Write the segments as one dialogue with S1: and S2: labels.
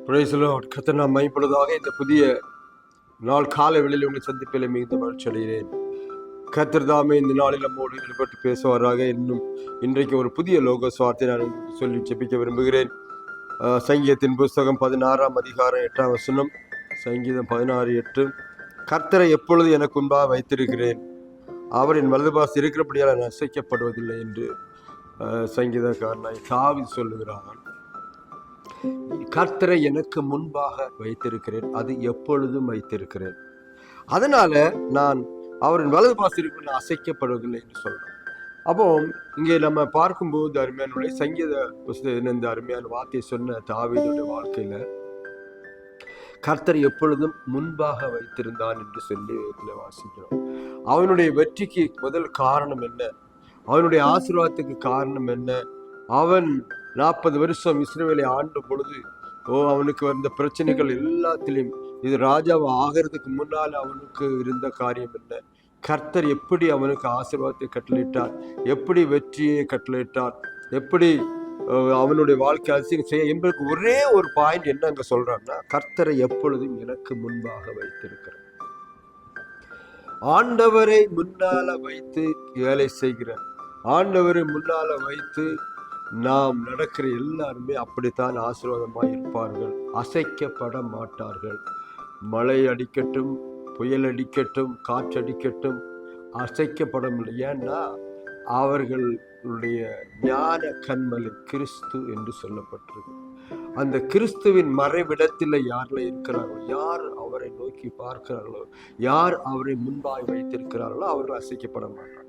S1: Praise the Lord. கர்த்தர் நாம் மைப்படுவதாக. இந்த புதிய நாள் காலை வேளையில் உங்களை சந்திப்பில் மிகுந்த மகிழ்ச்சி அடைகிறேன். கர்த்தர் தாமே இந்த நாளில் நம்மோடு ஈடுபட்டு பேசுவாராக. இன்றைக்கு ஒரு புதிய லோகோஸ் வார்த்தை நான் உங்களுக்கு சொல்லி ஜெபிக்க விரும்புகிறேன். சங்கீதத்தின் புஸ்தகம் 16ஆம் அதிகாரம் 8ஆம் வசனம். சங்கீதம் 16:8. கர்த்தரை எப்பொழுது எனக்கு முன்பாக வைத்திருக்கிறேன், அவரின் வலதுபார்த்து இருக்கிறபடியால் நான் அசைக்கப்படுவதில்லை என்று சங்கீதக்காரனாய் தாவீது சொல்லுகிறான். கர்த்தரை எனக்கு முன்பாக வைத்திருக்கிறேன், அது எப்பொழுதும் வைத்திருக்கிறேன், அதனால நான் அவரின் வலது பாசத்திற்கு அசைக்கப்படுவதில்லை என்று சொல்றேன். அப்போ இங்கே நம்ம பார்க்கும்போது அருமையான சங்கீத புஸ்தகம் இந்த அருமையான வார்த்தையை சொன்ன தாவீதுடைய வாழ்க்கையில கர்த்தர் எப்பொழுதும் முன்பாக வைத்திருந்தான் என்று சொல்லி வாசிக்கிறோம். அவனுடைய வெற்றிக்கு முதல் காரணம் என்ன? அவனுடைய ஆசீர்வாதத்துக்கு காரணம் என்ன? அவன் 40 வருஷம் இஸ்ரவேலை ஆண்ட பொழுது அவனுக்கு வந்த பிரச்சனைகள் எல்லாத்திலையும் இது ராஜாவை ஆகிறதுக்கு முன்னால் அவனுக்கு இருந்த காரியம் என்ன? கர்த்தர் எப்படி அவனுக்கு ஆசீர்வாதத்தை கட்டளையிட்டார், எப்படி வெற்றியை கட்டளையிட்டார், எப்படி அவனுடைய வாழ்க்கை அதிசயம் செய்ய என்பதற்கு ஒரே ஒரு பாயிண்ட் என்ன அங்க சொல்றான்னா, கர்த்தரை எப்பொழுதும் எனக்கு முன்பாக வைத்திருக்கிறார். ஆண்டவரை முன்னால வைத்து வேலை செய்கிற, ஆண்டவரை முன்னால வைத்து நாம் நடக்கிற எல்லாருமே அப்படித்தான் ஆசீர்வாதமாய் இருப்பார்கள், அசைக்கப்பட மாட்டார்கள். மழை அடிக்கட்டும், புயல் அடிக்கட்டும், காற்றடிக்கட்டும், அசைக்கப்படவில்லை. ஏன்னா அவர்களுடைய ஞான கண்மலை கிறிஸ்து என்று சொல்லப்பட்டிருக்கு. அந்த கிறிஸ்துவின் மறைவிடத்தில் யாரில் இருக்கிறார்களோ, யார் அவரை நோக்கி பார்க்கிறார்களோ, யார் அவரை முன்பாய் வைத்திருக்கிறார்களோ அவர்கள் அசைக்கப்பட மாட்டார்கள்.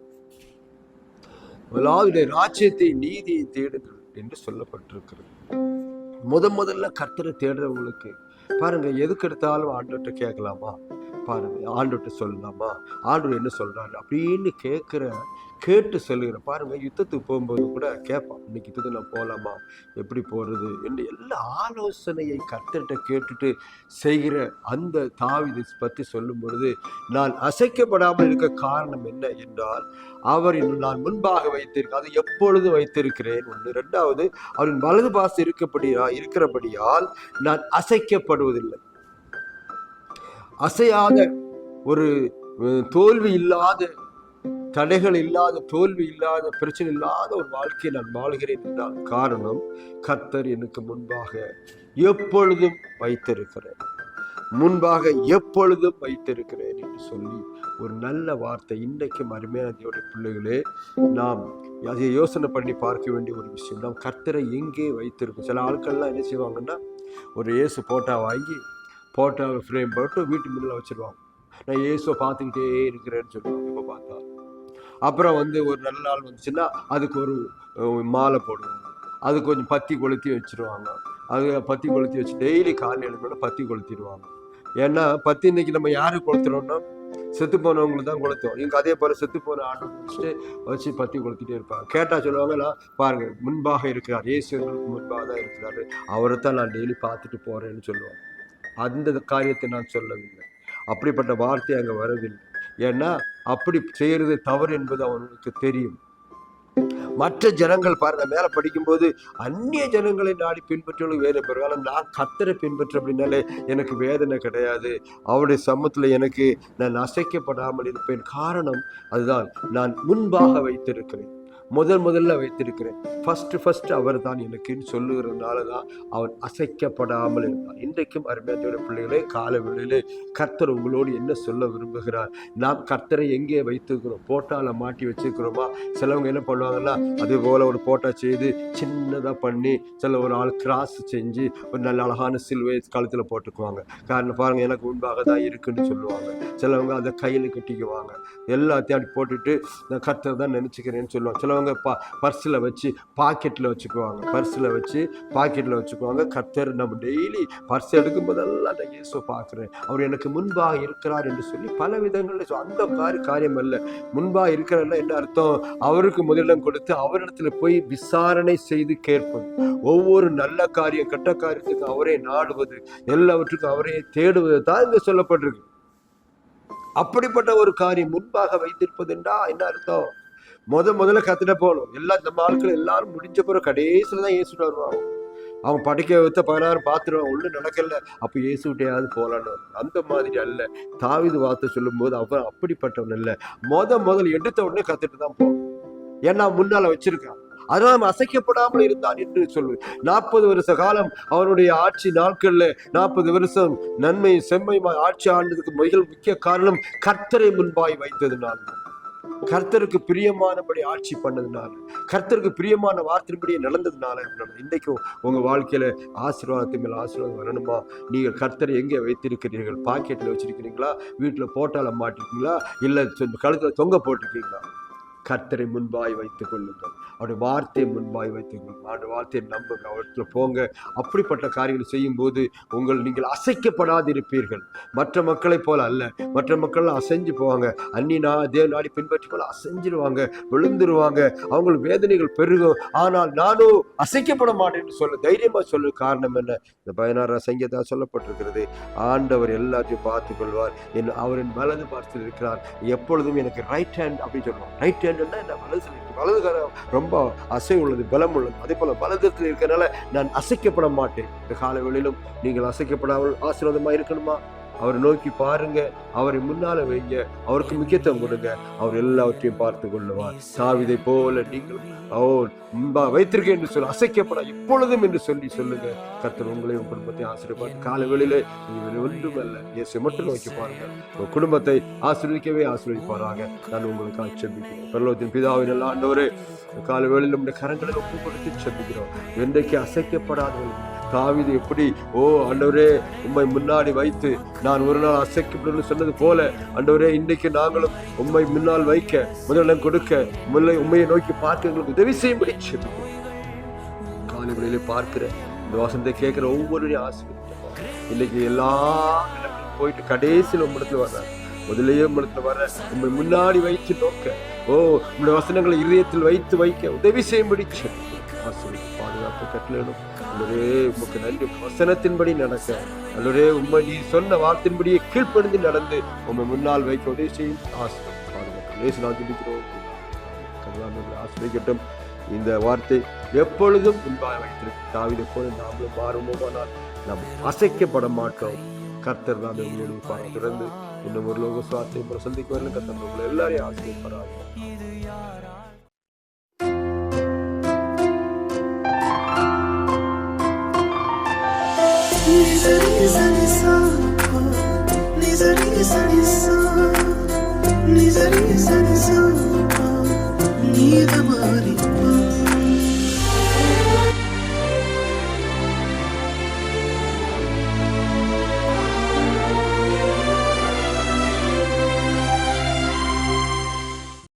S1: முதலாவது ராஜ்யத்தை நீதியை தேடுங்கள் என்று சொல்லப்பட்டிருக்கிறது. முதல்ல கர்த்தரை தேடுறவங்களுக்கு பாருங்க, எதுக்கு எடுத்தாலும் ஆண்டவர்கிட்ட கேட்கலாமா, பாருங்க ஆண்டவர்கிட்ட சொல்லலாமா, ஆண்டவர் என்ன சொல்றாரு அப்படின்னு கேட்டு சொல்லுகிற பாருங்க. யுத்தத்துக்கு போகும்போது கூட கேட்பான், இன்னைக்கு யுத்தத்துக்கு நான் போகலாமா, எப்படி போறது என்று எல்லா ஆலோசனையை கர்த்தர்கிட்ட கேட்டுட்டு செய்கிற அந்த தாவீதை பற்றி சொல்லும் பொழுது, நான் அசைக்கப்படாமல் இருக்க காரணம் என்ன என்றால், அவரின் நான் முன்பாக வைத்திருக்க, அது எப்பொழுது வைத்திருக்கிறேன் ஒன்று. இரண்டாவது, அவரின் வலது பாசம் இருக்கிறபடியால் நான் அசைக்கப்படுவதில்லை. அசையாத ஒரு தோல்வி இல்லாத, தடைகள் இல்லாத, தோல்வி இல்லாத, பிரச்சனை இல்லாத ஒரு வாழ்க்கையை நான் வாழ்கிறேன் என்றால் காரணம், கர்த்தர் எனக்கு முன்பாக எப்பொழுதும் வைத்திருக்கிறேன், முன்பாக எப்பொழுதும் வைத்திருக்கிறேன் என்று சொல்லி ஒரு நல்ல வார்த்தை. இன்றைக்கும் அருமையான தேவனுடைய பிள்ளைகளே, நாம் அதை யோசனை பண்ணி பார்க்க வேண்டிய ஒரு விஷயம். நாம் கர்த்தரை எங்கே வைத்திருக்கோம்? சில ஆட்கள்லாம் என்ன செய்வாங்கன்னா, ஒரு இயேசு போட்டா வாங்கி போட்டோவை ஃப்ரேம் போட்டு வீட்டு முன்னில் வச்சிருவாங்க. நான் இயேசுவை பார்த்துக்கிட்டே இருக்கிறேன்னு சொல்லுவாங்க. இப்போ பார்த்தா அப்புறம் ஒரு நல்ல நாள் வந்துச்சுன்னா அதுக்கு ஒரு மாலை போடுவாங்க, அது கொஞ்சம் பத்தி கொளுத்தி வச்சிருவாங்க. அது பத்தி கொளுத்தி வச்சு டெய்லி காலையில் எழுந்தோட பத்தி கொளுத்திடுவாங்க. ஏன்னா பத்தி இன்னைக்கு நம்ம யாருக்கு கொளுத்துறோம்னா, செத்து போனவங்களுக்கு தான் கொளுத்தோம். இங்கே அதே போல செத்து போன ஆண்டு முடிச்சுட்டு வச்சு பத்தி கொளுத்திட்டே இருப்பாங்க. கேட்டா சொல்லுவாங்கன்னா, பாருங்க முன்பாக இருக்கிறார், இயேசுகளுக்கு முன்பாக தான் இருக்கிறாரு, அவரை தான் நான் டெய்லி பார்த்துட்டு போறேன்னு சொல்லுவாங்க. அந்த காரியத்தை நான் சொல்லவில்லை, அப்படிப்பட்ட வார்த்தை அங்கே வரவில்லை. ஏன்னா அப்படி செய்யறது தவறு என்பது அவனுக்கு தெரியும். மற்ற ஜனங்கள் பாருங்க, மேல படிக்கும்போது அந்நிய ஜனங்களை நாடி பின்பற்றவங்களுக்கு வேலை பெறும். நான் கர்த்தரை பின்பற்ற அப்படின்னாலே எனக்கு வேதனை கிடையாது, அவருடைய சமூகத்துல எனக்கு நான் அசைக்கப்படாமல் இருப்பேன். காரணம் அதுதான், நான் முன்பாக வைத்திருக்கிறேன், முதல்ல வைத்திருக்கிறேன். ஃபர்ஸ்ட் அவர் தான் எனக்குன்னு சொல்லுகிறதுனால தான் அவன் அசைக்கப்படாமல் இருந்தான். இன்றைக்கும் அருமையான பிள்ளைகளே, கால வேளையிலே கர்த்தர் உங்களோடு என்ன சொல்ல விரும்புகிறார்? நாம் கர்த்தரை எங்கே வைத்திருக்கிறோம்? போட்டால மாட்டி வச்சிருக்கிறோமா? சிலவங்க என்ன பண்ணுவாங்கன்னா, அதே போல ஒரு போட்டா செய்து சின்னதாக பண்ணி, சில ஒரு ஆள் கிராஸ் செஞ்சு ஒரு நல்ல அழகான சிலுவை கழுத்தில் போட்டுக்குவாங்க. காரணம் பாருங்க, எனக்கு முன்பாக தான் இருக்குன்னு சொல்லுவாங்க. சிலவங்க அதை கையில் கட்டிக்குவாங்க. எல்லாத்தையும் அப்படி போட்டுட்டு நான் கர்த்தர் தான் நினச்சிக்கிறேன்னு சொல்லுவாங்க. சிலவங்க பர்ஸில் வச்சு பாக்கெட்டில் வச்சுக்குவாங்க, கர்த்தர் நம்ம டெய்லி பர்ஸ் எடுக்கும் போதெல்லாம் நான் இயேசுவை பார்க்குறேன், அவர் எனக்கு முன்பாக இருக்கிறார் என்று சொல்லி பல விதங்களில் அந்த காரியம் அல்ல. முன்பாக இருக்கிறார்னா என்ன அர்த்தம்? அவருக்கு முதலிடம் கொடுத்து அவரிடத்துல போய் விசாரணை செய்து கேட்பது, ஒவ்வொரு நல்ல காரியம் கெட்ட காரியத்துக்கு அவரே நாடுவது, எல்லாவற்றுக்கும் அவரே தேடுவது தான் இங்க சொல்லப்பட்டிருக்கு. அப்படிப்பட்ட ஒரு காரியம் முன்பாக வைத்திருப்பதுண்டா என்ன அர்த்தம்? முதல்ல கத்துட போகணும். நம்ம ஆட்கள் எல்லாரும் முடிஞ்ச பிறகு கடைசியில தான் இயேசுட்டு வருவாங்க. அவன் படிக்க வைத்த 16 பாத்துருவான், ஒன்றும் நடக்கல, அப்போ இயேசுகிட்டையாவது போகலான்னு. அந்த மாதிரி அல்ல. தாவீது வார்த்தை சொல்லும் போது அவன் அப்படிப்பட்டவன் இல்லை. முதல் எடுத்த உடனே கத்துட்டு தான் போவான். ஏன்னா முன்னால வச்சிருக்கான். அதனால நம்ம அசைக்கப்படாமல் இருந்தான் என்று சொல்லு. 40 வருஷ காலம் அவனுடைய ஆட்சி நாட்கள்ல 40 வருஷம் நன்மை செம்மையுமாய் ஆட்சி ஆண்டதுக்கு முக்கிய காரணம் கர்த்தரை முன்பாய் வைத்ததுனால, கர்த்தருக்கு பிரியமானபடி ஆட்சி பண்ணதுனால, கர்த்தருக்கு பிரியமான வார்த்தைப்படி நடந்ததுனால. இன்றைக்கும் உங்க வாழ்க்கையில ஆசீர்வாதத்து மேல ஆசீர்வாதம் வரணுமா? நீங்க கர்த்தரை எங்கே வைத்திருக்கிறீர்கள்? பாக்கெட்ல வச்சிருக்கிறீங்களா? வீட்டுல போட்டால மாட்டிருக்கீங்களா? இல்ல கழுத்துல தொங்க போட்டிருக்கீங்களா? கர்த்தரை முன்பாய் வைத்துக் கொள்ளுங்கள். அவருடைய வார்த்தையை முன்பாய் வைத்துக் கொள்ளுங்கள். அவருடைய வார்த்தையை நம்புங்க, அவர்கிட்ட போங்க. அப்படிப்பட்ட காரியங்களை செய்யும் போது நீங்கள் அசைக்கப்படாதிருப்பீர்கள். மற்ற மக்களை போல அல்ல. மற்ற மக்கள் அசைஞ்சு போவாங்க, தேவ நாடி பின்பற்றி போல அசைஞ்சிருவாங்க, விழுந்துருவாங்க, அவங்களுக்கு வேதனைகள் பெருகும். ஆனால் நானும் அசைக்கப்பட மாட்டேன்னு சொல்ல தைரியமா சொல்ல காரணம் என்ன? இந்த 16 சங்கீதா சொல்லப்பட்டிருக்கிறது. ஆண்டவர் எல்லாத்தையும் பார்த்துக் கொள்வார், அவரின் வலது பார்த்து இருக்கிறார், எப்பொழுதும் எனக்கு ரைட் ஹேண்ட் அப்படின்னு சொல்லுவார். ரைட் ஹேண்ட் வலதுகாரம் ரொம்ப அசை உள்ளது, பலம் உள்ளது. அதே போல வலதுல இருக்கிறனால நான் அசைக்கப்பட மாட்டேன். இந்த காலவெளியிலும் நீங்கள் அசைக்கப்படாமல் ஆசீர்வாதமா இருக்கணுமா? அவரை நோக்கி பாருங்க, அவரை முன்னால வைங்க, அவருக்கு முக்கியத்துவம் கொடுங்க, அவர் எல்லாவற்றையும் பார்த்து கொள்ளுவார். தாவீதை போல நீங்கள் முன்பா வைத்திருக்கேன் என்று சொல்லி அசைக்கப்பட எப்பொழுதும் என்று சொல்லுங்க. கர்த்தர் உங்களையும் குடும்பத்தையும் ஆசீர்வார். காலவெளியில நீங்கள் ஒன்றுமல்ல, இயேசு மட்டும் நோக்கி பாருங்க, உங்க குடும்பத்தை ஆசீர்வதிக்கவே ஆசீர்வதிப்பாராக. நான் உங்களுக்கு செபிக்கிறேன். பரலோகத்தின் பிதாவின் எல்லாம் ஆண்டவரே, காலவெளியில் நம்முடைய கரங்களை ஒப்பு கொடுத்து செபிக்கிறோம். என்றைக்கு அசைக்கப்படாதவர்கள் தாவீது எப்படி ஆண்டவரே உம்மை முன்னாடி வைத்து நான் ஒரு நாள் அசைக்கப்படும் சொன்னது போல, ஆண்டவரே இன்றைக்கு நாங்களும் உம்மை முன்னால் வைக்க, முதலிடம் கொடுக்க, உண்மையை நோக்கி பார்க்க எங்களுக்கு உதவி செய்யும்படி காலைகளிலே பார்க்கிற இந்த வசனத்தை கேட்கிற ஒவ்வொருவரையும் ஆசீர்வதிப்பா. இன்னைக்கு எல்லா போயிட்டு கடைசியில் உம்மிடத்துல வர்றாங்க, முதலையே உம்மிடத்துல வர்ற உண்மை முன்னாடி வைத்து நோக்க, உங்களுடைய வசனங்களை இதயத்தில் வைக்க உதவி செய்யும்படி பாதுகாப்பு கட்டளையிடும். அல்லரே உமக்கு நன்றி. வசனத்தின்படி நடக்க, அல்லரே உண்மை நீ சொன்ன வார்த்தையின்படியே கீழ்ப்படிந்து நடந்து உண்மை முன்னால் வைக்க உதவி செய்யும். ஆசிரியட்டும். இந்த வார்த்தை எப்பொழுதும் முன்பாக வைத்திருக்கு. தாவீதை போல நாமளும் மாறுவோமானால் நாம் அசைக்கப்பட மாட்டோம். கர்த்தர் தான் உங்களுடைய பாடம் திறந்து இன்னும் ஒரு லோக சுவார்த்தை சந்திக்க வரல. கர்த்தர் உங்களை எல்லாரையும் ஆசீர்வதிப்பாராக.
S2: Nizari